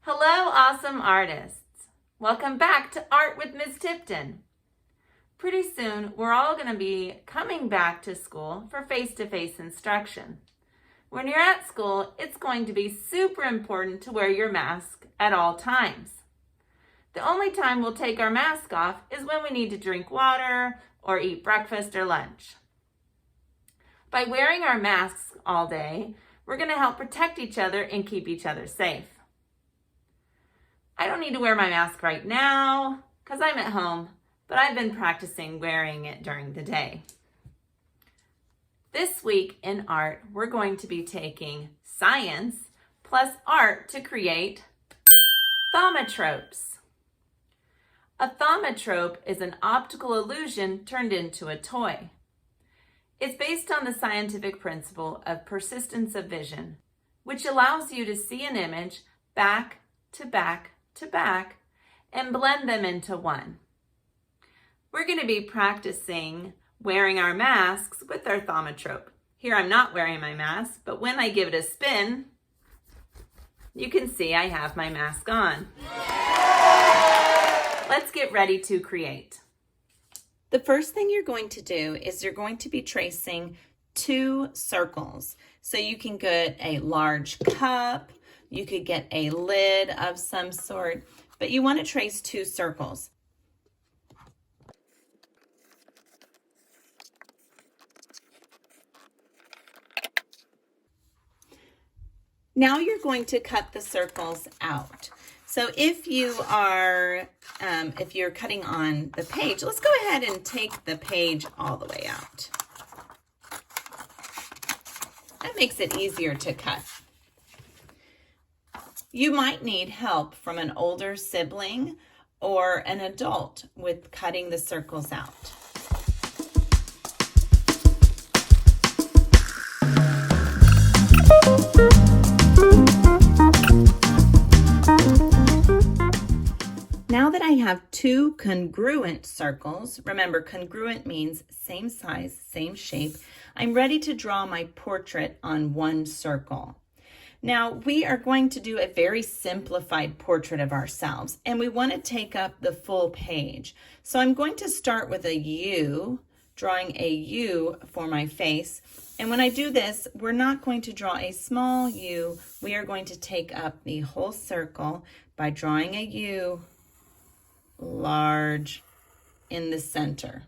Hello, awesome artists. Welcome back to Art with Ms. Tipton. Pretty soon, we're all going to be coming back to school for face-to-face instruction. When you're at school, it's going to be super important to wear your mask at all times. The only time we'll take our mask off is when we need to drink water or eat breakfast or lunch. By wearing our masks all day, we're going to help protect each other and keep each other safe. I don't need to wear my mask right now because I'm at home, but I've been practicing wearing it during the day. This week in art, we're going to be taking science plus art to create Thaumatropes. A thaumatrope is an optical illusion turned into a toy. It's based on the scientific principle of persistence of vision, which allows you to see an image back to back to back and blend them into one. We're going to be practicing wearing our masks with our thaumatrope. Here I'm not wearing my mask, but when I give it a spin, you can see I have my mask on. Let's get ready to create. The first thing you're going to do is you're going to be tracing 2 circles. So you can get a large cup, you could get a lid of some sort, but you want to trace 2 circles. Now you're going to cut the circles out. So if you're cutting on the page, let's go ahead and take the page all the way out. That makes it easier to cut. You might need help from an older sibling or an adult with cutting the circles out. Now that I have 2 congruent circles, remember congruent means same size, same shape, I'm ready to draw my portrait on 1 circle. Now we are going to do a very simplified portrait of ourselves and we want to take up the full page. So I'm going to start with a U, drawing a U for my face. And when I do this, we're not going to draw a small U, we are going to take up the whole circle by drawing a U large in the center.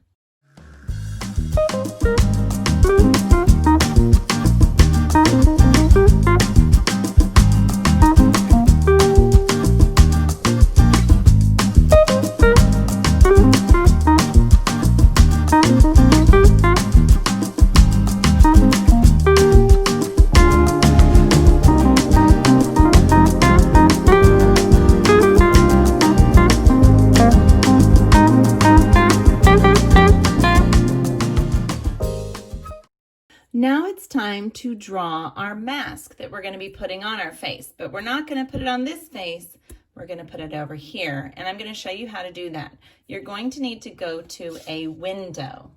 Now it's time to draw our mask that we're going to be putting on our face, but we're not going to put it on this face. We're going to put it over here, and I'm going to show you how to do that. You're going to need to go to a window.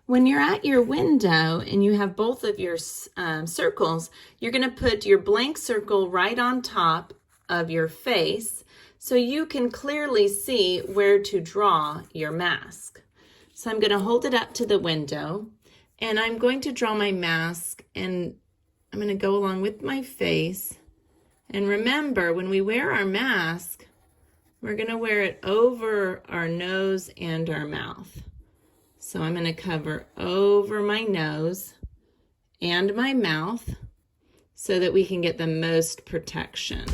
When you're at your window and you have both of your circles, you're going to put your blank circle right on top of your face so you can clearly see where to draw your mask. So I'm going to hold it up to the window. And I'm going to draw my mask and I'm going to go along with my face. And remember, when we wear our mask, we're going to wear it over our nose and our mouth. So I'm going to cover over my nose and my mouth so that we can get the most protection.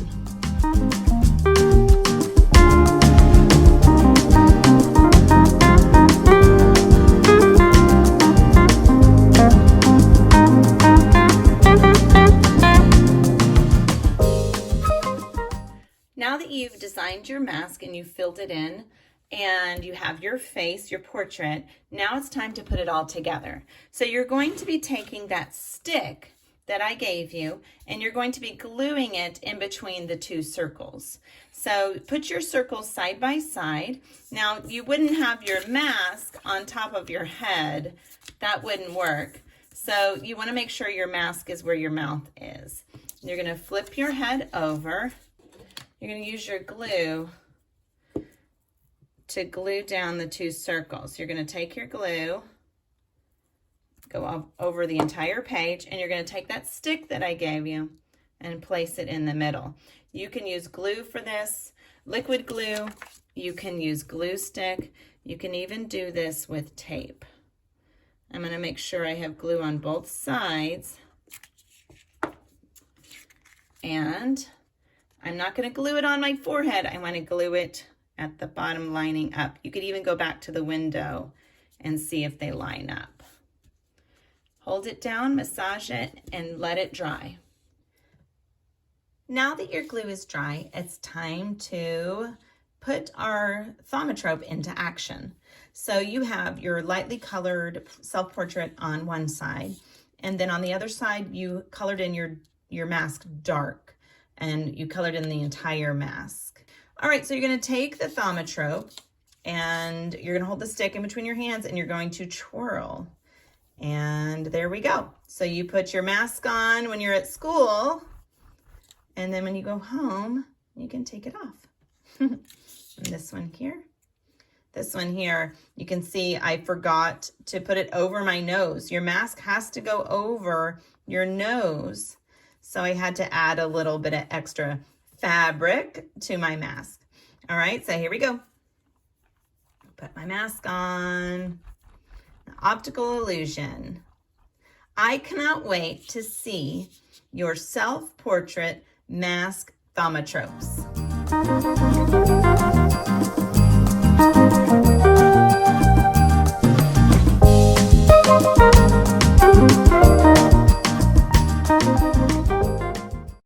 Now that you've designed your mask and you've filled it in and you have your face, your portrait, now it's time to put it all together. So you're going to be taking that stick that I gave you and you're going to be gluing it in between the 2 circles. So put your circles side by side. Now you wouldn't have your mask on top of your head. That wouldn't work. So you want to make sure your mask is where your mouth is. You're going to flip your head over you're going to use your glue to glue down the two circles. You're going to take your glue, go over the entire page, and you're going to take that stick that I gave you and place it in the middle. You can use glue for this, liquid glue. You can use glue stick. You can even do this with tape. I'm going to make sure I have glue on both sides. And I'm not going to glue it on my forehead. I want to glue it at the bottom lining up. You could even go back to the window and see if they line up. Hold it down, massage it, and let it dry. Now that your glue is dry, it's time to put our Thaumatrope into action. So you have your lightly colored self-portrait on one side, and then on the other side, you colored in your mask dark, and you colored in the entire mask. All right, so you're gonna take the Thaumatrope, and you're gonna hold the stick in between your hands, and you're going to twirl. And there we go. So you put your mask on when you're at school, and then when you go home, you can take it off. And this one here, you can see I forgot to put it over my nose. Your mask has to go over your nose. So I had to add a little bit of extra fabric to my mask. All right, so here we go. Put my mask on. Optical illusion. I cannot wait to see your self-portrait mask Thaumatropes.